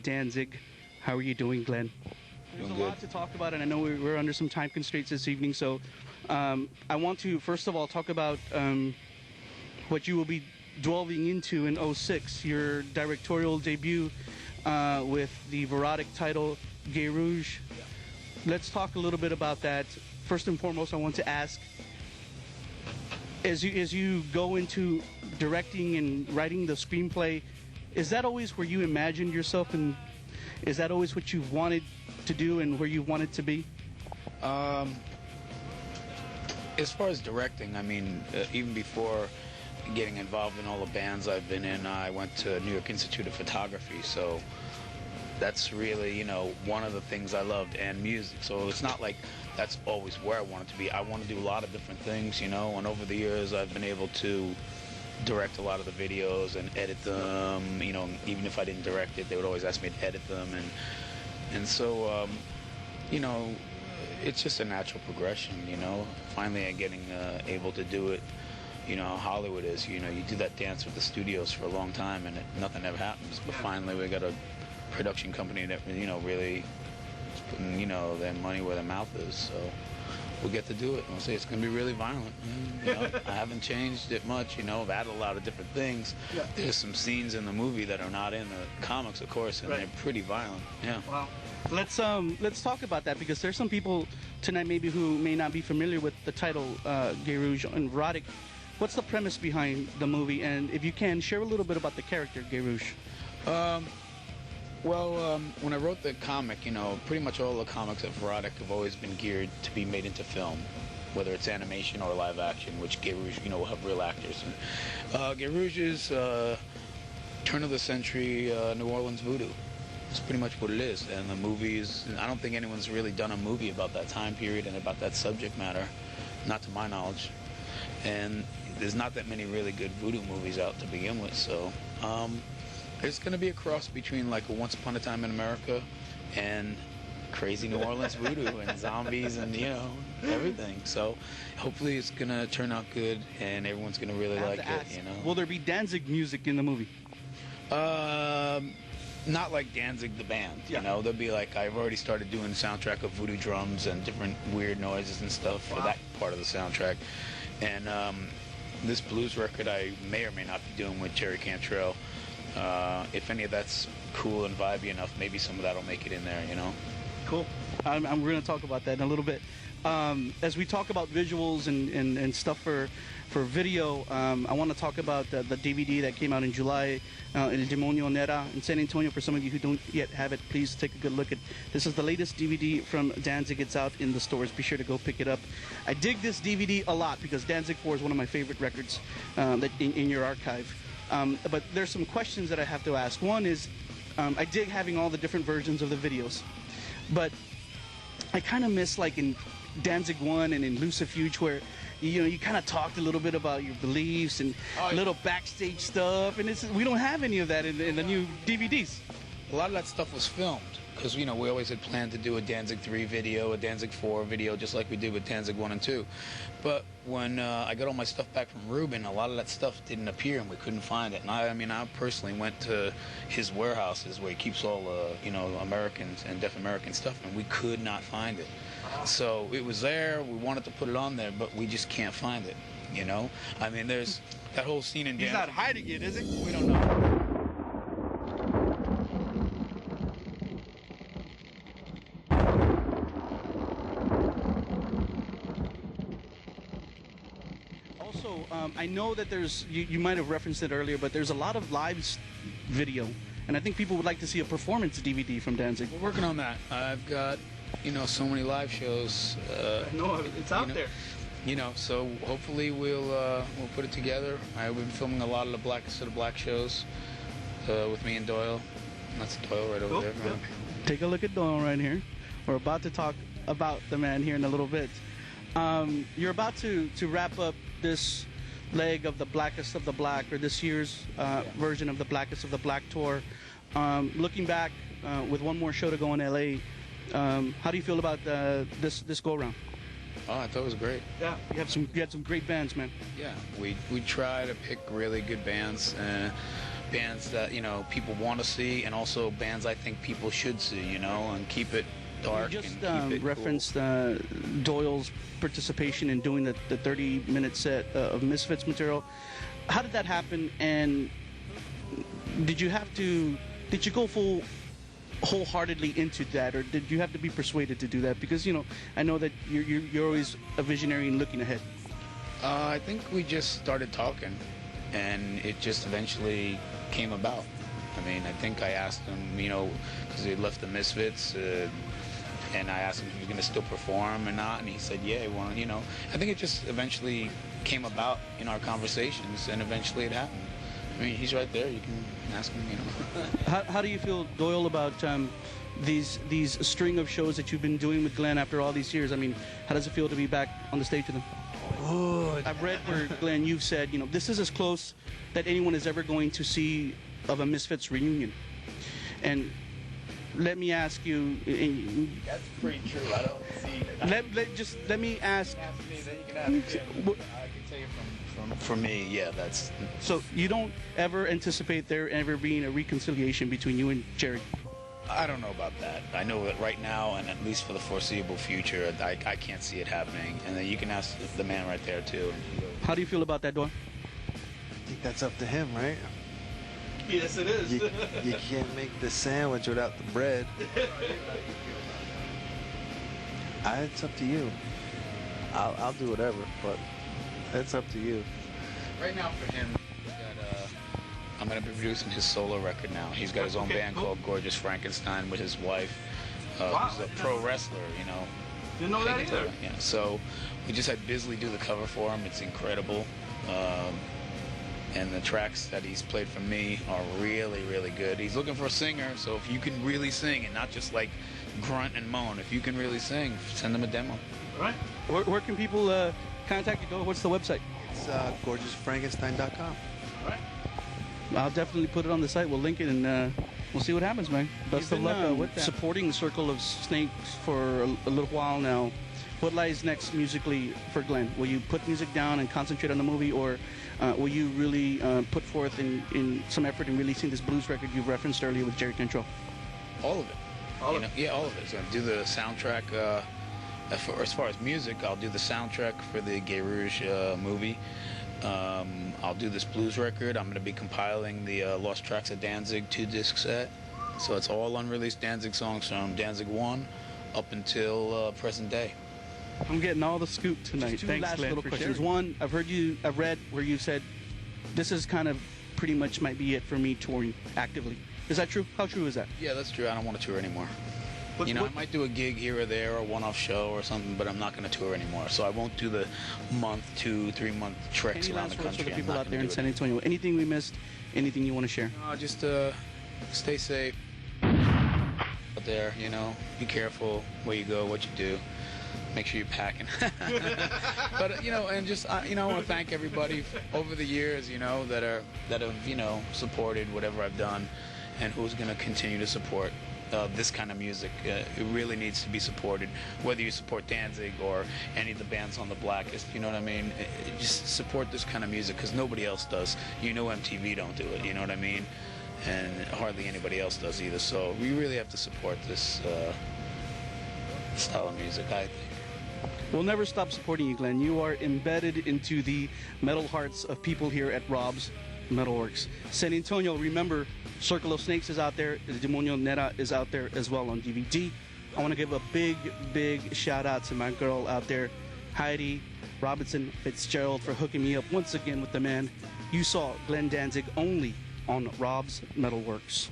Danzig. How are you doing, Glenn? There's a lot to talk about, and I know we're under some time constraints this evening, so I want to, first of all, talk about what you will be delving into in '06, your directorial debut with the Verotic title, Gay Rouge. Let's talk a little bit about that. First and foremost, I want to ask, as you go into directing and writing the screenplay, is that always where you imagined yourself, and is that always what you wanted to do and where you wanted to be? As far as directing, I mean, even before getting involved in all the bands I've been in, I went to New York Institute of Photography, so that's really, one of the things I loved, and music. So it's not like that's always where I wanted to be. I want to do a lot of different things, and over the years I've been able to direct a lot of the videos and edit them. Even if I didn't direct it, they would always ask me to edit them, and so it's just a natural progression. Finally I'm getting able to do it. How Hollywood is. You do that dance with the studios for a long time and nothing ever happens, but finally we got a production company that really is putting their money where their mouth is, so we'll get to do it. We'll say it's going to be really violent. I haven't changed it much. I've added a lot of different things. Yeah. There's some scenes in the movie that are not in the comics, of course, and they're pretty violent. Yeah. Wow. Let's talk about that, because there's some people tonight maybe who may not be familiar with the title Gay Rouge and Erotic. What's the premise behind the movie, and if you can share a little bit about the character Gay Rouge? When I wrote the comic, pretty much all the comics of Verotic have always been geared to be made into film, whether it's animation or live action, which Gay Rouge, will have real actors. And, Gay Rouge is turn of the century New Orleans voodoo. It's pretty much what it is. And the movies, I don't think anyone's really done a movie about that time period and about that subject matter, not to my knowledge. And there's not that many really good voodoo movies out to begin with, so it's going to be a cross between like a Once Upon a Time in America and crazy New Orleans voodoo and zombies and everything. So hopefully it's going to turn out good and everyone's going to really like it. Will there be Danzig music in the movie? Not like Danzig the band. There'll be like, I've already started doing the soundtrack of voodoo drums and different weird noises and stuff for that part of the soundtrack. And this blues record I may or may not be doing with Jerry Cantrell. If any of that's cool and vibey enough, maybe some of that'll make it in there, Cool. I'm going to talk about that in a little bit. As we talk about visuals and stuff for video, I want to talk about the DVD that came out in July, El Demonio Nera in San Antonio. For some of you who don't yet have it, please take a good look at. This is the latest DVD from Danzig. It's out in the stores. Be sure to go pick it up. I dig this DVD a lot because Danzig 4 is one of my favorite records that in your archive. But there's some questions that I have to ask. One is, I dig having all the different versions of the videos, but I kind of miss, like in Danzig 1 and in Lucifuge, where you kind of talked a little bit about your beliefs and little backstage stuff, and we don't have any of that in the new DVDs. A lot of that stuff was filmed, because we always had planned to do a Danzig 3 video, a Danzig 4 video, just like we did with Danzig 1 and 2. But when I got all my stuff back from Ruben, a lot of that stuff didn't appear and we couldn't find it. And I personally went to his warehouses where he keeps all Americans and Deaf American stuff, and we could not find it. So it was there, we wanted to put it on there, but we just can't find it, I mean, there's that whole scene in Danzig. He's not hiding it, is he? We don't know. I know that you might have referenced it earlier, but there's a lot of live video, and I think people would like to see a performance DVD from Danzig. We're working on that. I've got, so many live shows. No, it's out there. So hopefully we'll put it together. I've been filming a lot of the Blackest of the Black shows with me and Doyle. That's Doyle right over there. Yep. Take a look at Doyle right here. We're about to talk about the man here in a little bit. You're about to wrap up this leg of the Blackest of the Black, or this year's version of the Blackest of the Black tour. Looking back with one more show to go in LA, how do you feel about this go around? Oh, I thought it was great. Yeah, you had some great bands, man. Yeah, we try to pick really good bands. bands that, you know, people want to see, and also bands I think people should see, you know, and keep it dark. You just and keep it referenced cool. Doyle's participation in doing the 30-minute set of Misfits material. How did that happen, and did you go wholeheartedly into that, or did you have to be persuaded to do that? Because, you know, I know that you're always a visionary and looking ahead. I think we just started talking, and it just eventually came about. I mean, I think I asked him, you know, because he left the Misfits, and I asked him if he was going to still perform or not, and he said, yeah, well, you know. I think it just eventually came about in our conversations, and eventually it happened. I mean, he's right there. You can ask him, you know. How do you feel, Doyle, about these string of shows that you've been doing with Glenn after all these years? I mean, how does it feel to be back on the stage with him? Good. I've read where, Glenn, you've said, you know, this is as close that anyone is ever going to see of a Misfits reunion. And let me ask you... That's pretty true. I don't see... Let me ask... Ask me, then you can ask him. I can tell you For me, yeah, that's... So you don't ever anticipate there ever being a reconciliation between you and Jerry? I don't know about that. I know that right now, and at least for the foreseeable future, I can't see it happening. And then you can ask the man right there, too. How do you feel about that, Doyle? I think that's up to him, right? Yes, it is. You can't make the sandwich without the bread. It's up to you. I'll do whatever, but it's up to you. Right now for him, I'm going to be producing his solo record now. He's got his own band called Gorgeous Frankenstein with his wife, who's a pro wrestler, you know. Didn't know that either. Yeah, so we just had Bisley do the cover for him. It's incredible. And the tracks that he's played for me are really, really good. He's looking for a singer, so if you can really sing and not just like grunt and moan, if you can really sing, send him a demo. All right. Where can people contact you, Doyle? What's the website? It's gorgeousfrankenstein.com. All right. I'll definitely put it on the site. We'll link it, and we'll see what happens, man. Best of luck with that. Supporting Circle of Snakes for a little while now. What lies next musically for Glenn? Will you put music down and concentrate on the movie, or will you really put forth in some effort in releasing this blues record you've referenced earlier with Jerry Cantrell? All of it. Yeah, all of it. So I'll do the soundtrack. As far as music, I'll do the soundtrack for the Gay Rouge movie. I'll do this blues record. I'm going to be compiling the Lost Tracks of Danzig 2-disc set. So it's all unreleased Danzig songs from Danzig 1 up until present day. I'm getting all the scoop tonight. Two Thanks, last Glenn, little for questions. sharing. One, I've read where you said this is kind of pretty much might be it for me touring actively. Is that true? How true is that? Yeah, that's true. I don't want to tour anymore. I might do a gig here or there, or a one-off show or something, but I'm not going to tour anymore. So I won't do the month, 2-3 month treks Any around the last words for country. the people I'm not out there gonna in do San it. Antonio? Anything we missed? Anything you want to share? No, just stay safe out there. You know, be careful where you go, what you do. Make sure you're packing. But you know, and just I want to thank everybody over the years, you know, that have supported whatever I've done, and who's going to continue to support this kind of music. It really needs to be supported, whether you support Danzig or any of the bands on the Blacklist. You know what I mean? Just support this kind of music, because nobody else does. You know, MTV don't do it. You know what I mean? And hardly anybody else does either. So we really have to support this style of music, I think. We'll never stop supporting you, Glenn. You are embedded into the metal hearts of people here at Robb's Metalworks. San Antonio, remember, Circle of Snakes is out there. El Demonio Nera is out there as well on DVD. I want to give a big, big shout out to my girl out there, Heidi Robinson Fitzgerald, for hooking me up once again with the man. You saw Glenn Danzig only on Robb's Metalworks.